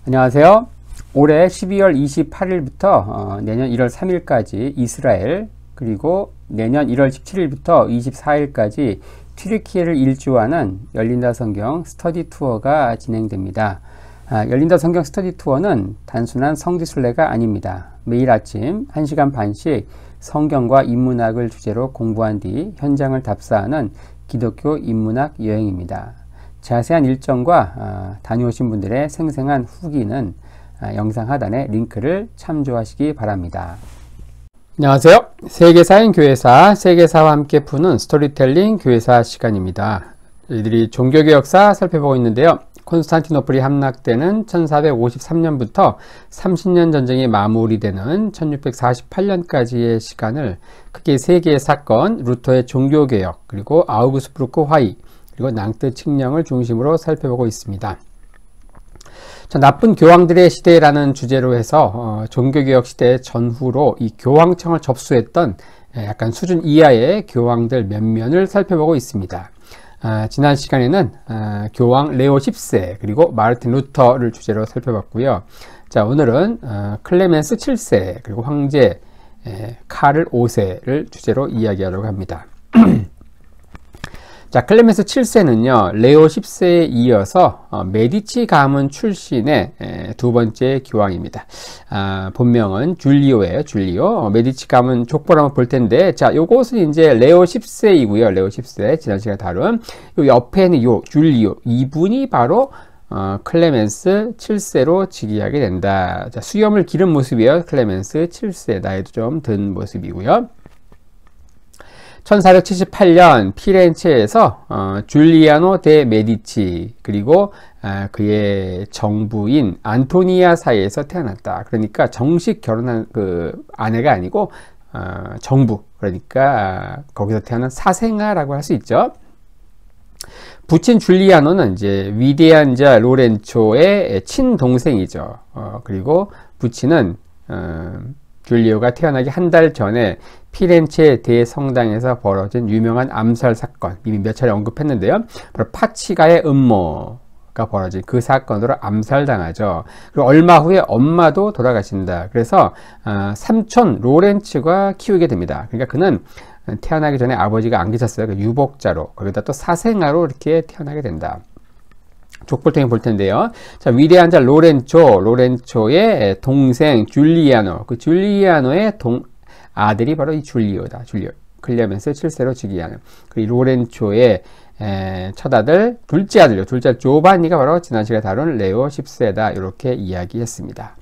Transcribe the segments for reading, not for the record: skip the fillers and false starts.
안녕하세요. 올해 12월 28일부터 내년 1월 3일까지 이스라엘, 그리고 내년 1월 17일부터 24일까지 튀르키예를 일주하는 열린다 성경 스터디 투어가 진행됩니다. 열린다 성경 스터디 투어는 단순한 성지순례가 아닙니다. 매일 아침 1시간 반씩 성경과 인문학을 주제로 공부한 뒤 현장을 답사하는 기독교 인문학 여행입니다. 자세한 일정과 다녀오신 분들의 생생한 후기는 영상 하단의 링크를 참조하시기 바랍니다. 안녕하세요. 세계사인 교회사, 세계사와 함께 푸는 스토리텔링 교회사 시간입니다. 저희들이 종교개혁사 살펴보고 있는데요. 콘스탄티노플이 함락되는 1453년부터 30년 전쟁이 마무리되는 1648년까지의 시간을 크게 세 개의 사건, 루터의 종교개혁, 그리고 아우구스부르크 화의, 그리고 낭뜨 칙령을 중심으로 살펴보고 있습니다. 자, 나쁜 교황들의 시대라는 주제로 해서 종교개혁 시대 전후로 이 교황청을 접수했던 약간 수준 이하의 교황들 몇 면을 살펴보고 있습니다. 지난 시간에는 교황 레오 10세 그리고 마르틴 루터를 주제로 살펴봤고요. 자, 오늘은 클레멘스 7세 그리고 황제 카를 5세를 주제로 이야기하려고 합니다. 자, 클레멘스 7세는요, 레오 10세에 이어서 메디치 가문 출신의 두 번째 교황입니다. 본명은 줄리오예요, 줄리오. 메디치 가문 족보를 한번 볼 텐데, 자, 요것은 이제 레오 10세이고요, 레오 10세. 지난 시간에 다룬. 요 옆에는 요 줄리오. 이분이 바로 클레멘스 7세로 즉위하게 된다. 자, 수염을 기른 모습이에요, 클레멘스 7세. 나이도 좀 든 모습이고요. 1478년 피렌체에서 줄리아노 데 메디치 그리고 그의 정부인 안토니아 사이에서 태어났다. 그러니까 정식 결혼한 그 아내가 아니고 정부, 그러니까 거기서 태어난 사생아라고 할 수 있죠. 부친 줄리아노는 이제 위대한 자 로렌초의 친동생이죠. 그리고 부친은 줄리오가 태어나기 한 달 전에 피렌체 대성당에서 벌어진 유명한 암살 사건, 이미 몇 차례 언급했는데요. 바로 파치가의 음모가 벌어진 그 사건으로 암살당하죠. 그리고 얼마 후에 엄마도 돌아가신다. 그래서 삼촌 로렌츠가 키우게 됩니다. 그러니까 그는 태어나기 전에 아버지가 안 계셨어요. 그 유복자로, 거기다 또 사생아로 이렇게 태어나게 된다. 족보를 통해 볼 텐데요. 자, 위대한 자 로렌초의 동생 줄리아노, 그 줄리아노의 아들이 바로 이 줄리오다. 줄리오. 클레멘스 7세로 즉위하는. 그리고 로렌초의 첫아들, 둘째 아들요. 둘째 아들 조바니가 바로 지난 시간에 다룬 레오 10세다. 이렇게 이야기했습니다.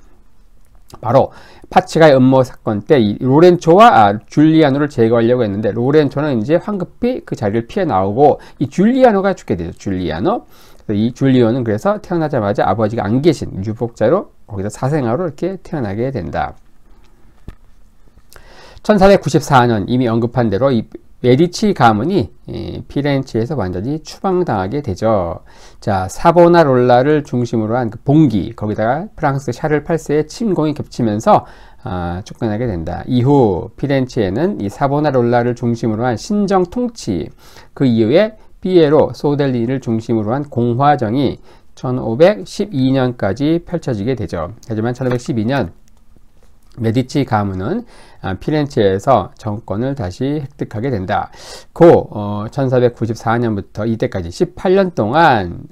바로 파치가의 음모 사건 때 이 로렌초와 줄리아노를 제거하려고 했는데, 로렌초는 이제 황급히 그 자리를 피해 나오고 이 줄리아노가 죽게 되죠. 줄리아노. 이 줄리오는 그래서 태어나자마자 아버지가 안 계신 유복자로 거기서 사생아로 이렇게 태어나게 된다. 1494년 이미 언급한 대로 이 메디치 가문이 피렌체에서 완전히 추방당하게 되죠. 자, 사보나롤라를 중심으로 한 그 봉기, 거기다가 프랑스 샤를 8세의 침공이 겹치면서 쫓겨나게 된다. 이후 피렌체에는 이 사보나롤라를 중심으로 한 신정 통치, 그 이후에 피에로 소델리를 중심으로 한 공화정이 1512년까지 펼쳐지게 되죠. 하지만 1512년 메디치 가문은 피렌체에서 정권을 다시 획득하게 된다. 1494년부터 이때까지 18년 동안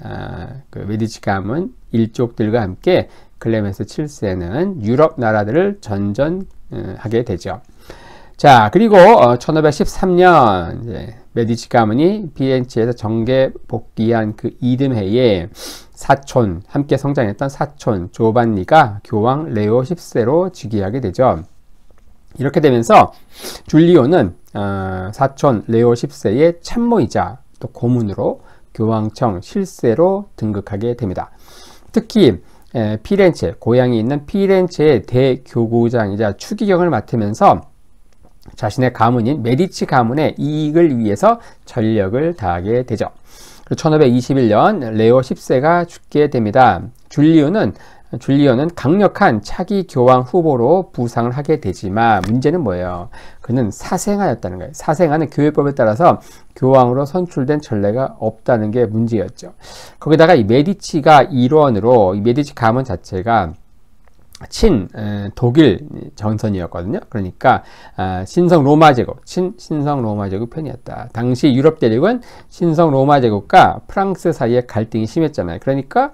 그 메디치 가문 일족들과 함께 클레멘스 7세는 유럽 나라들을 전전하게 되죠. 자, 그리고 1513년 이제 메디치 가문이 피렌체에서 정계 복귀한 그 이듬해에 사촌, 함께 성장했던 사촌 조반니가 교황 레오 10세로 즉위하게 되죠. 이렇게 되면서 줄리오는 사촌 레오 10세의 참모이자 또 고문으로 교황청 실세로 등극하게 됩니다. 특히 피렌체, 고향이 있는 피렌체의 대교구장이자 추기경을 맡으면서 자신의 가문인 메디치 가문의 이익을 위해서 전력을 다하게 되죠. 1521년 레오 10세가 죽게 됩니다. 줄리오는 줄리오는 강력한 차기 교황 후보로 부상을 하게 되지만 문제는 뭐예요? 그는 사생아였다는 거예요. 사생아는 교회법에 따라서 교황으로 선출된 전례가 없다는 게 문제였죠. 거기다가 이 메디치가 일원으로 이 메디치 가문 자체가 친 독일 전선이었거든요. 그러니까 신성 로마 제국, 신성 로마 제국 편이었다. 당시 유럽 대륙은 신성 로마 제국과 프랑스 사이에 갈등이 심했잖아요. 그러니까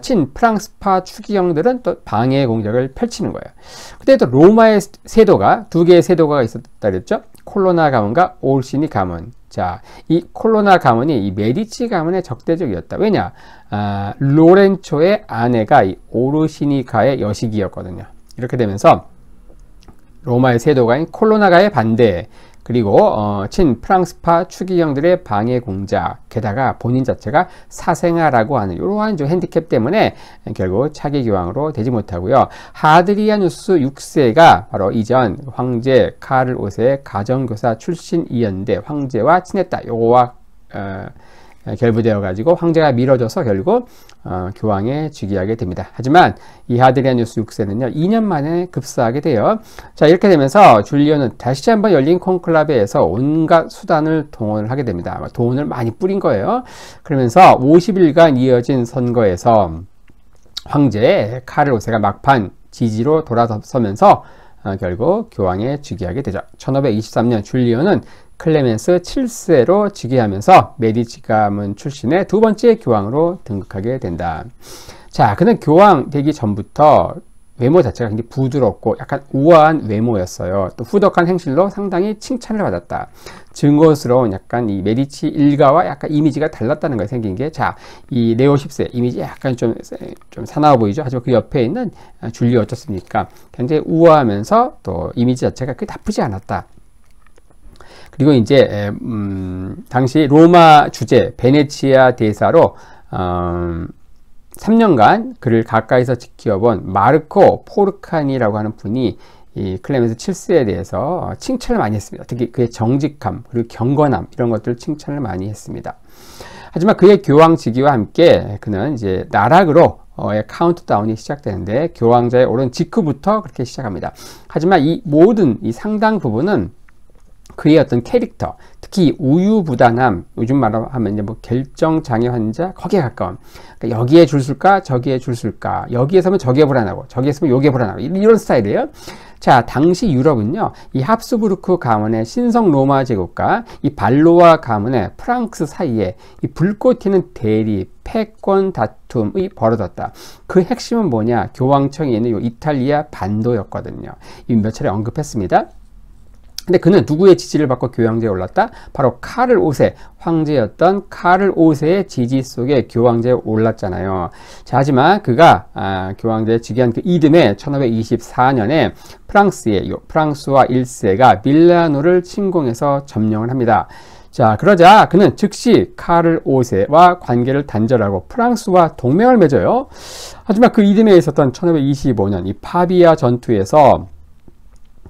친 프랑스파 추기경들은 또 방해 공작을 펼치는 거예요. 그때 또 로마의 세도가 두 개의 세도가 있었다 그랬죠. 콜로나 가문과 오르시니 가문. 자, 이 콜로나 가문이 이 메디치 가문의 적대적이었다. 왜냐? 로렌초의 아내가 이 오르시니가의 여식이었거든요. 이렇게 되면서 로마의 세도가인 콜로나가의 반대, 그리고 친 프랑스파 추기경들의 방해 공작, 게다가 본인 자체가 사생아라고 하는 이러한 좀 핸디캡 때문에 결국 차기 교황으로 되지 못하고요. 하드리아누스 6세가 바로 이전 황제 카를 5세의 가정교사 출신이었는데 황제와 친했다. 요거와 결부되어 가지고 황제가 밀어줘서 결국 교황에 즉위하게 됩니다. 하지만 이 하드리아누스 6세는요 2년 만에 급사하게 돼요. 자, 이렇게 되면서 줄리오는 다시 한번 열린 콘클라베에서 온갖 수단을 동원을 하게 됩니다. 돈을 많이 뿌린 거예요. 그러면서 50일간 이어진 선거에서 황제 카를 5세가 막판 지지로 돌아서면서 결국 교황에 즉위하게 되죠. 1523년 줄리오는 클레멘스 7세로 즉위하면서 메디치 가문 출신의 두 번째 교황으로 등극하게 된다. 자, 그는 교황 되기 전부터 외모 자체가 굉장히 부드럽고 약간 우아한 외모였어요. 또 후덕한 행실로 상당히 칭찬을 받았다. 증오스러운 약간 이 메디치 일가와 약간 이미지가 달랐다는 거예요. 생긴 게. 자, 이 레오 10세 이미지 약간 좀 사나워 보이죠. 하지만 그 옆에 있는 줄리오 어떻습니까? 굉장히 우아하면서 또 이미지 자체가 그렇게 나쁘지 않았다. 그리고 이제 당시 로마 주재 베네치아 대사로 3년간 그를 가까이서 지켜본 마르코 포르카니라고 하는 분이 이 클레멘스 7세에 대해서 칭찬을 많이 했습니다. 특히 그의 정직함 그리고 경건함 이런 것들을 칭찬을 많이 했습니다. 하지만 그의 교황 즉위와 함께 그는 이제 나락으로 카운트다운이 시작되는데 교황자에 오른 직후부터 그렇게 시작합니다. 하지만 이 모든 이 상당 부분은 그의 어떤 캐릭터, 특히 우유부단함, 요즘 말로 하면 이제 뭐 결정장애 환자, 거기에 가까운. 그러니까 여기에 줄 쓸까, 저기에 줄 쓸까, 여기에 서면 저기에 불안하고, 저기에 서면 여기에 불안하고, 이런 스타일이에요. 자, 당시 유럽은요, 이 합스부르크 가문의 신성 로마 제국과 이 발로아 가문의 프랑스 사이에 이 불꽃 튀는 대립, 패권 다툼이 벌어졌다. 그 핵심은 뭐냐? 교황청에 있는 요 이탈리아 반도였거든요. 이 몇 차례 언급했습니다. 근데 그는 누구의 지지를 받고 교황제에 올랐다? 바로 카를 5세, 황제였던 카를 5세의 지지 속에 교황제에 올랐잖아요. 자, 하지만 그가 교황제에 즉위한 그 이듬해 1524년에 프랑스와 1세가 밀라노를 침공해서 점령을 합니다. 자, 그러자 그는 즉시 카를 5세와 관계를 단절하고 프랑스와 동맹을 맺어요. 하지만 그 이듬해에 있었던 1525년 이 파비아 전투에서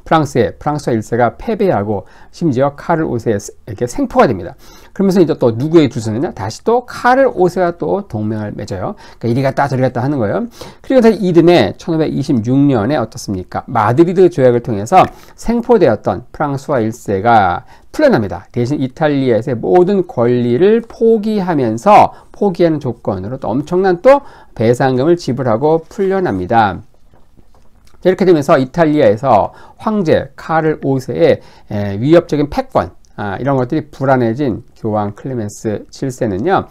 프랑스와 1세가 패배하고 심지어 카를 5세에게 생포가 됩니다. 그러면서 이제 또 누구의 줄 서느냐? 다시 또 카를 5세와 또 동맹을 맺어요. 그러니까 이리 갔다 저리 갔다 하는 거예요. 그리고 다시 이듬해 1526년에 어떻습니까? 마드리드 조약을 통해서 생포되었던 프랑스와 1세가 풀려납니다. 대신 이탈리아에서의 모든 권리를 포기하는 조건으로 또 엄청난 또 배상금을 지불하고 풀려납니다. 이렇게 되면서 이탈리아에서 황제 카를 5세의 위협적인 패권 이런 것들이 불안해진 교황 클레멘스 7세는요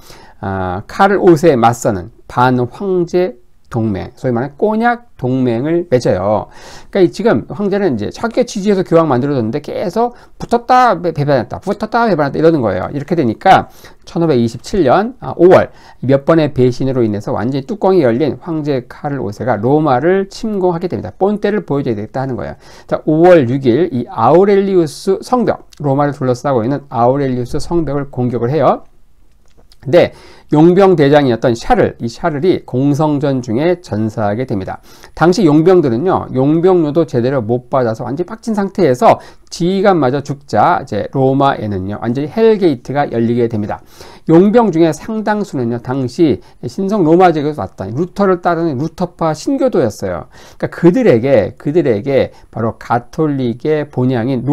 카를 5세에 맞서는 반황제 동맹, 소위 말하는 꼬냑 동맹을 맺어요. 그러니까 지금 황제는 이제 자기가 지지해서 교황 만들어줬는데 계속 붙었다 배반했다, 붙었다 배반했다 이러는 거예요. 이렇게 되니까 1527년 5월 몇 번의 배신으로 인해서 완전히 뚜껑이 열린 황제 카를 5세가 로마를 침공하게 됩니다. 본때를 보여줘야 되겠다 하는 거예요. 자, 5월 6일 이 아우렐리우스 성벽, 로마를 둘러싸고 있는 아우렐리우스 성벽을 공격을 해요. 근데 용병 대장이었던 이 샤를이 공성전 중에 전사하게 됩니다. 당시 용병들은요, 용병료도 제대로 못 받아서 완전히 빡친 상태에서 지휘관마저 죽자 이제 로마에는요, 완전히 헬게이트가 열리게 됩니다. 용병 중에 상당수는요, 당시 신성 로마 제국에서 왔던 루터를 따르는 루터파 신교도였어요. 그러니까 그들에게 바로 가톨릭의 본향인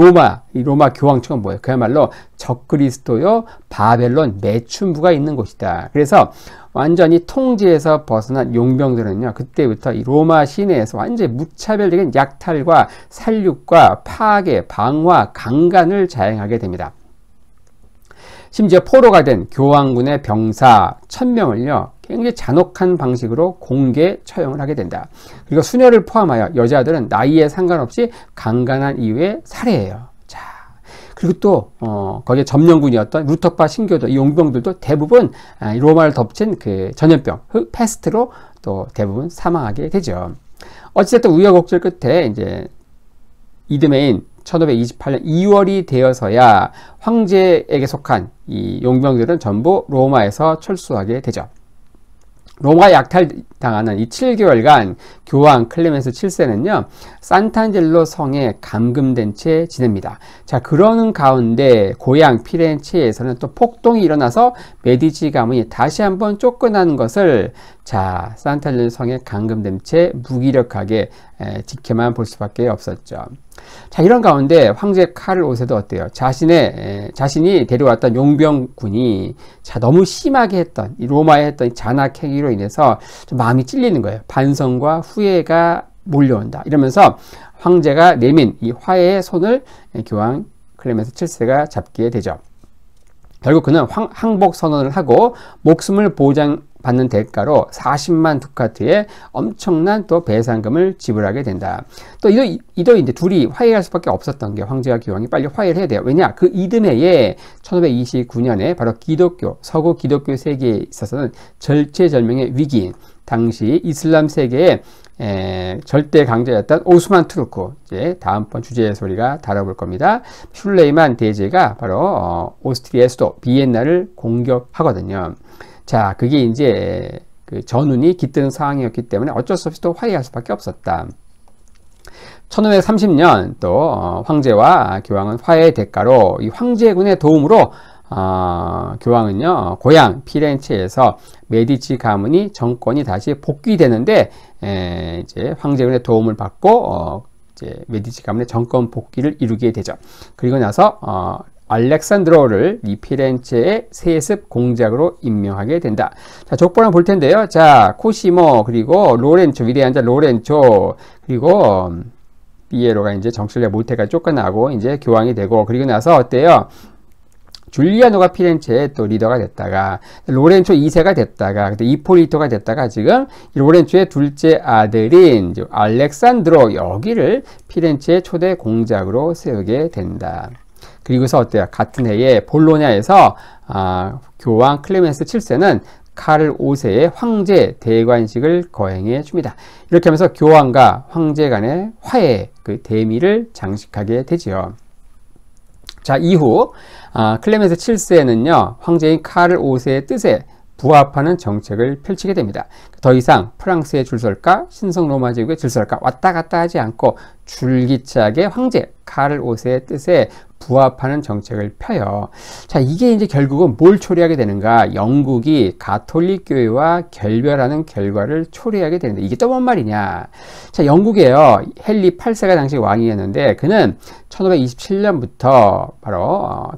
이 로마 교황청은 뭐예요? 그야말로 적그리스도요, 바벨론 매춘부가 있는 곳이다. 그래서 완전히 통제에서 벗어난 용병들은요, 그때부터 이 로마 시내에서 완전히 무차별적인 약탈과 살육과 파괴, 방화, 강간을 자행하게 됩니다. 심지어 포로가 된 교황군의 병사 1000명을요, 굉장히 잔혹한 방식으로 공개 처형을 하게 된다. 그리고 수녀를 포함하여 여자들은 나이에 상관없이 강간한 이후에 살해해요. 자, 그리고 또 거기에 점령군이었던 루터파 신교도 이 용병들도 대부분 로마를 덮친 그 전염병, 패스트로 또 대부분 사망하게 되죠. 어찌됐든 우여곡절 끝에 이제 이듬해인 1528년 2월이 되어서야 황제에게 속한 이 용병들은 전부 로마에서 철수하게 되죠. 로마 약탈당하는 이 7개월간 교황 클레멘스 7세는요, 산탄젤로 성에 감금된 채 지냅니다. 자, 그러는 가운데 고향 피렌체에서는 또 폭동이 일어나서 메디치 가문이 다시 한번 쫓겨나는 것을 산탄젤로 성에 감금된 채 무기력하게 지켜만 볼 수밖에 없었죠. 자, 이런 가운데 황제 카를 5세도 어때요? 자신이 데려왔던 용병군이 너무 심하게 했던 이 로마에 했던 잔악 행위로 인해서 좀 마음이 찔리는 거예요. 반성과 후회가 몰려온다. 이러면서 황제가 내민 이 화해의 손을 교황 클레멘스 7세가 잡게 되죠. 결국 그는 항복 선언을 하고 목숨을 보장받는 대가로 40만 두카트의 엄청난 또 배상금을 지불하게 된다. 또 이도 이제 둘이 화해할 수밖에 없었던 게 황제와 교황이 빨리 화해를 해야 돼요. 왜냐? 그 이듬해에 1529년에 바로 서구 기독교 세계에 있어서는 절체절명의 위기인 당시 이슬람 세계의 절대 강자였던 오스만 투르크, 이제 다음번 주제의 소리가 다뤄볼 겁니다. 슐레이만 대제가 바로 오스트리아의 수도 비엔나를 공격하거든요. 자, 그게 이제 그 전운이 깃드는 상황이었기 때문에 어쩔 수 없이 또 화해할 수밖에 없었다. 1530년 또 황제와 교황은 화해의 대가로 이 황제군의 도움으로 교황은요, 고향 피렌체에서 메디치 가문이 정권이 다시 복귀되는데, 이제 황제군의 도움을 받고, 이제 메디치 가문의 정권 복귀를 이루게 되죠. 그리고 나서, 알렉산드로를 이 피렌체의 세습 공작으로 임명하게 된다. 자, 족보를 볼 텐데요. 자, 코시모, 그리고 로렌초, 위대한 자 로렌초, 그리고 피에로가 이제 정치를 못해가 쫓겨나고, 이제 교황이 되고, 그리고 나서 어때요? 줄리아노가 피렌체의 또 리더가 됐다가 로렌초 2세가 됐다가 그때 이폴리토가 됐다가 지금 로렌초의 둘째 아들인 알렉산드로 여기를 피렌체의 초대 공작으로 세우게 된다. 그리고서 어때요? 같은 해에 볼로냐에서 교황 클레멘스 7세는 카를 5세의 황제 대관식을 거행해 줍니다. 이렇게 하면서 교황과 황제 간의 화해 그 대미를 장식하게 되지요. 자, 이후 클레멘스 7세는요, 황제인 카를 5세의 뜻에 부합하는 정책을 펼치게 됩니다. 더 이상 프랑스에 줄 설까 신성 로마 제국에 줄 설까 왔다 갔다 하지 않고 줄기차게 황제 카를 5세의 뜻에 부합하는 정책을 펴요. 자, 이게 이제 결국은 뭘 초래하게 되는가? 영국이 가톨릭 교회와 결별하는 결과를 초래하게 되는데 이게 또 뭔 말이냐? 자, 영국에요. 헨리 8세가 당시 왕이었는데 그는 1527년부터 바로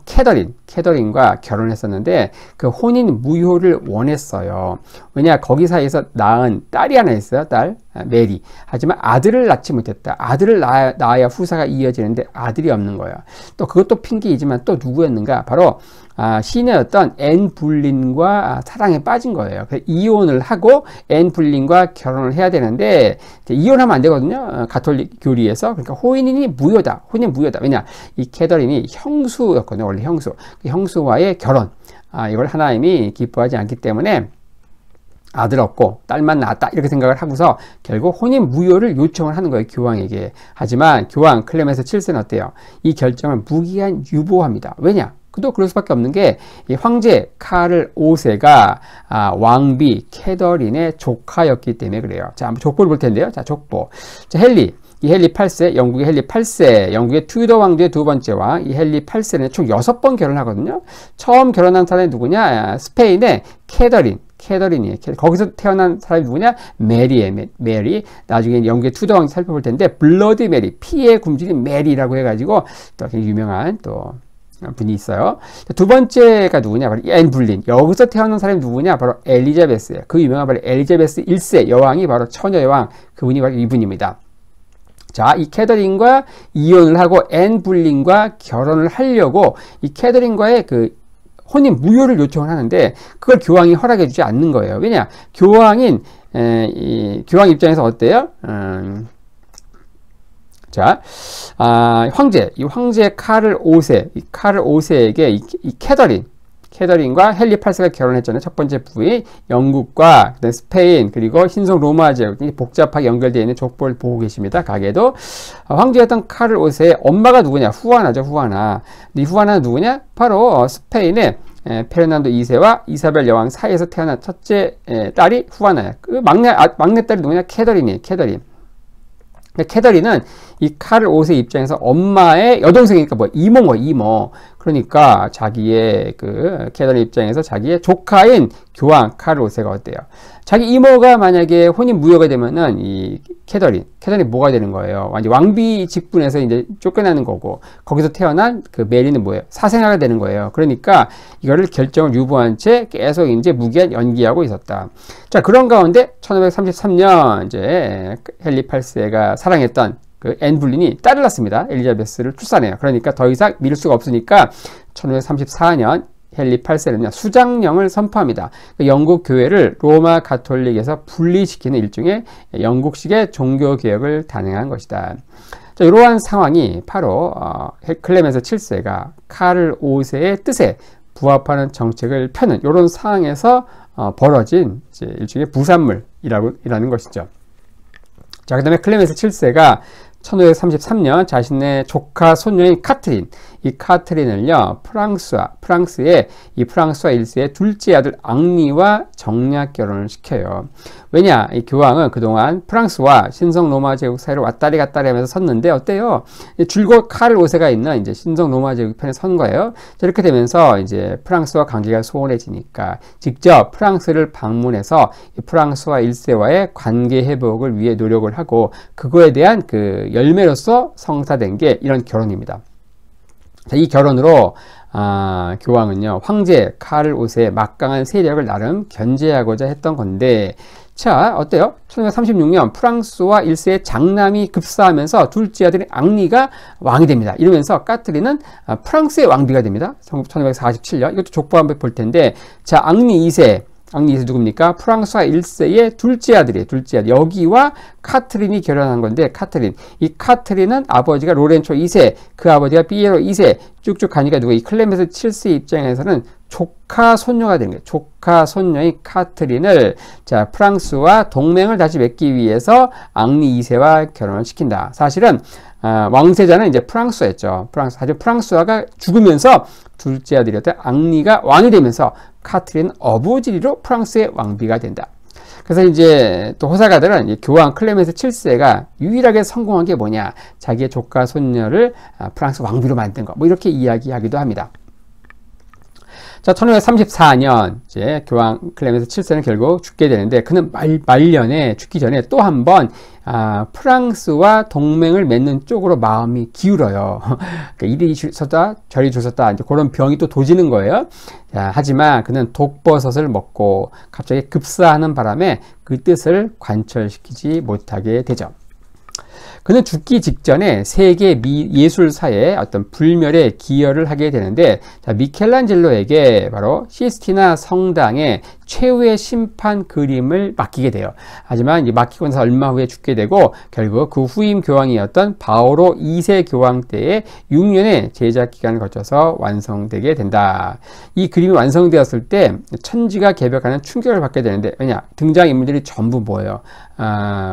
캐더린과 결혼했었는데 그 혼인 무효를 원했어요. 왜냐? 거기 사이에서 낳은 딸이 하나 있어요. 딸 메리. 하지만 아들을 낳지 못했다. 아들을 낳아야 후사가 이어지는데 아들이 없는 거예요. 또 그것도 핑계이지만 또 누구였는가? 바로 시내였던 앤 불린과 사랑에 빠진 거예요. 그래서 이혼을 하고 앤 불린과 결혼을 해야 되는데 이혼하면 안 되거든요. 가톨릭 교리에서. 그러니까 혼인이 무효다. 왜냐? 이 캐더린이 형수였거든요. 원래 형수. 그 형수와의 결혼. 이걸 하나님이 기뻐하지 않기 때문에 아들 없고 딸만 낳았다 이렇게 생각을 하고서 결국 혼인 무효를 요청을 하는 거예요, 교황에게. 하지만 교황 클레멘스 7세는 어때요? 이 결정을 무기한 유보합니다. 왜냐? 또 그럴 수밖에 없는 게 이 황제 카를 5세가 왕비 캐더린의 조카였기 때문에 그래요. 자, 한번 족보를 볼 텐데요. 자, 족보. 자, 헨리 이 헨리 8세, 영국의 헨리 8세, 영국의 튜더 왕조의 두 번째 왕, 이 헨리 8세는 총 6번 결혼하거든요. 처음 결혼한 사람이 누구냐? 스페인의 캐더린이에요. 거기서 태어난 사람이 누구냐? 메리예요. 메리. 나중에 영국의 튜더 왕조 살펴볼 텐데, 블러디 메리, 피의 굶주린 메리라고 해가지고 또 굉장히 유명한 또 분이 있어요. 두 번째가 누구냐? 바로 앤 불린. 여기서 태어난 사람이 누구냐? 바로 엘리자베스예요. 그 유명한 바로 엘리자베스 1세 여왕이 바로 처녀 여왕, 그분이 바로 이분입니다. 자, 이 캐더린과 이혼을 하고 앤 불린과 결혼을 하려고 이 캐더린과의 그 혼인 무효를 요청을 하는데 그걸 교황이 허락해 주지 않는 거예요. 왜냐? 교황 입장에서 어때요? 자, 이 황제 카를 5세, 이 카를 5세에게 이 캐더린과 헨리 8세가 결혼했잖아요. 첫 번째 부인, 영국과 그다음에 스페인, 그리고 신성 로마 제국, 복잡하게 연결되어 있는 족보를 보고 계십니다. 가게도. 황제였던 카를 5세의 엄마가 누구냐? 후아나죠, 후아나. 이 후아나는 누구냐? 바로 스페인의 페르난도 2세와 이사벨 여왕 사이에서 태어난 첫째 딸이 후아나야. 그 막내 딸이 누구냐? 캐더린이에요, 캐더린. 캐더린은 이 카를 5세 입장에서 엄마의 여동생이니까 이모. 그러니까 자기의 캐더린 입장에서 자기의 조카인 교황 카를 5세가 어때요? 자기 이모가 만약에 혼인 무효가 되면은 이 캐더린이 뭐가 되는 거예요? 완전 왕비 직분에서 이제 쫓겨나는 거고, 거기서 태어난 그 메리는 뭐예요? 사생아가 되는 거예요. 그러니까 이거를 결정을 유보한 채 계속 이제 무기한 연기하고 있었다. 자, 그런 가운데 1533년 이제 헨리 8세가 사랑했던 앤 불린이 딸을 낳습니다. 엘리자베스를 출산해요. 그러니까 더 이상 미룰 수가 없으니까 1534년 헨리 8세는요, 수장령을 선포합니다. 영국 교회를 로마 가톨릭에서 분리시키는 일종의 영국식의 종교개혁을 단행한 것이다. 자, 이러한 상황이 바로 클레멘스 7세가 카를 5세의 뜻에 부합하는 정책을 펴는 이런 상황에서 벌어진 이제 일종의 부산물이라는 것이죠. 자, 그 다음에 클레멘스 7세가 1533년 자신의 조카 손녀인 카트린, 이 카트린을요, 프랑스의 이 프랑스와 1세의 둘째 아들 앙리와 정략 결혼을 시켜요. 왜냐? 이 교황은 그동안 프랑스와 신성 로마 제국 사이로 왔다리 갔다리 하면서 섰는데 어때요? 줄곧 카를 5세가 있는 이제 신성 로마 제국 편에 선 거예요. 이렇게 되면서 이제 프랑스와 관계가 소원해지니까 직접 프랑스를 방문해서 이 프랑스와 1세와의 관계 회복을 위해 노력을 하고, 그거에 대한 그 열매로서 성사된 게 이런 결혼입니다. 자, 이 결혼으로 교황은요, 황제 카를 5세의 막강한 세력을 나름 견제하고자 했던 건데, 자, 어때요? 1536년 프랑스와 1세의 장남이 급사하면서 둘째 아들인 앙리가 왕이 됩니다. 이러면서 카트린은 프랑스의 왕비가 됩니다. 1547년. 이것도 족보 한번 볼 텐데, 자, 앙리 2세 누굽니까? 프랑스와 1세의 둘째 아들이에요. 여기와 카트린이 결혼한 건데, 이 카트린은 아버지가 로렌초 2세, 그 아버지가 피에로 2세, 쭉쭉 가니까 이 클레멘스 7세 입장에서는 조카 손녀가 되는 거예요. 조카 손녀인 카트린을, 자, 프랑스와 동맹을 다시 맺기 위해서 앙리 2세와 결혼을 시킨다. 사실은 왕세자는 이제 프랑스였죠. 하지만 프랑스화가 죽으면서 둘째 아들이었던 앙리가 왕이 되면서 카트린 어부지리로 프랑스의 왕비가 된다. 그래서 이제 또 호사가들은 교황 클레멘스 7세가 유일하게 성공한 게 뭐냐? 자기의 조카 손녀를 프랑스 왕비로 만든 거. 뭐 이렇게 이야기하기도 합니다. 자, 1534년 이제 교황 클레멘스 7세는 결국 죽게 되는데, 그는 말년에 죽기 전에 또 한 번 프랑스와 동맹을 맺는 쪽으로 마음이 기울어요. 그러니까 이리 주셨다 저리 주셨다, 이제 그런 병이 또 도지는 거예요. 자, 하지만 그는 독버섯을 먹고 갑자기 급사하는 바람에 그 뜻을 관철시키지 못하게 되죠. 그는 죽기 직전에 세계 예술사의 어떤 불멸에 기여를 하게 되는데, 자, 미켈란젤로에게 바로 시스티나 성당의 최후의 심판 그림을 맡기게 돼요. 하지만 이제 맡기고 나서 얼마 후에 죽게 되고, 결국 그 후임 교황이었던 바오로 2세 교황 때의 6년의 제작 기간을 거쳐서 완성되게 된다. 이 그림이 완성되었을 때 천지가 개벽하는 충격을 받게 되는데, 왜냐? 등장인물들이 전부 뭐예요?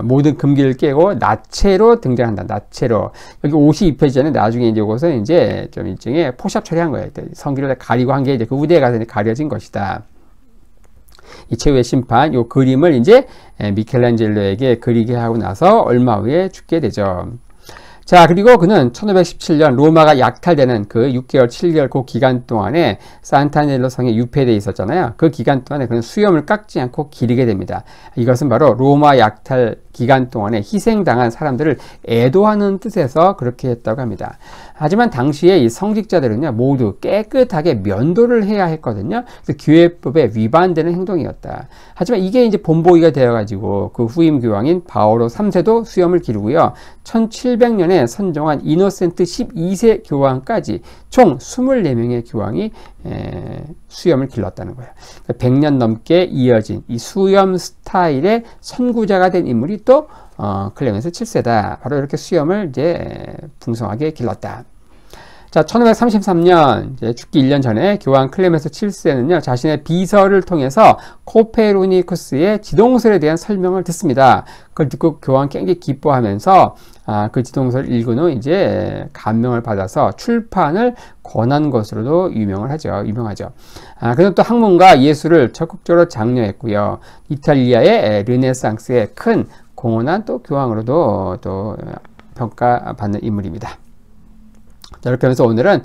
모든 금기를 깨고 나체로 등장한다. 나체로. 여기 옷이 입혀지잖아요. 나중에 이제 이것은 이제 좀 일종의 포샵 처리한 거예요. 성기를 가리고 한 게 이제 그 우대에 가서 가려진 것이다. 이 최후의 심판, 요 그림을 이제 미켈란젤로에게 그리게 하고 나서 얼마 후에 죽게 되죠. 자, 그리고 그는 1517년 로마가 약탈되는 그 6개월, 7개월 그 기간 동안에 산타넬로 성에 유폐되어 있었잖아요. 그 기간 동안에 그는 수염을 깎지 않고 기르게 됩니다. 이것은 바로 로마 약탈 기간 동안에 희생당한 사람들을 애도하는 뜻에서 그렇게 했다고 합니다. 하지만 당시에 이 성직자들은요, 모두 깨끗하게 면도를 해야 했거든요. 그래서 교회법에 위반되는 행동이었다. 하지만 이게 이제 본보기가 되어가지고 그 후임 교황인 바오로 3세도 수염을 기르고요. 1700년에 선종한 이노센트 12세 교황까지 총 24명의 교황이 수염을 길렀다는 거예요. 100년 넘게 이어진 이 수염 스타일의 선구자가 된 인물이 또 클레멘스 7세다. 바로 이렇게 수염을 이제 풍성하게 길렀다. 자, 1533년 이제 죽기 1년 전에 교황 클레멘스 7세는요, 자신의 비서를 통해서 코페르니쿠스의 지동설에 대한 설명을 듣습니다. 그걸 듣고 교황 굉장히 기뻐하면서 그 지동설을 읽은 후 이제 감명을 받아서 출판을 권한 것으로도 유명하죠. 그는 또 학문과 예술을 적극적으로 장려했고요. 이탈리아의 르네상스에 큰 공헌한 또 교황으로도 또 평가받는 인물입니다. 자, 이렇게 하면서 오늘은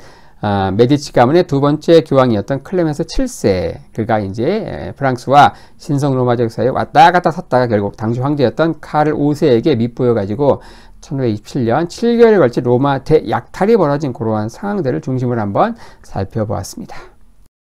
메디치 가문의 두 번째 교황이었던 클레멘스 7세, 그가 이제 프랑스와 신성 로마적 사이에 왔다 갔다 섰다가 결국 당시 황제였던 카를 5세에게 밑보여 가지고 1527년 7개월에 걸친 로마 대약탈이 벌어진 그러한 상황들을 중심으로 한번 살펴보았습니다.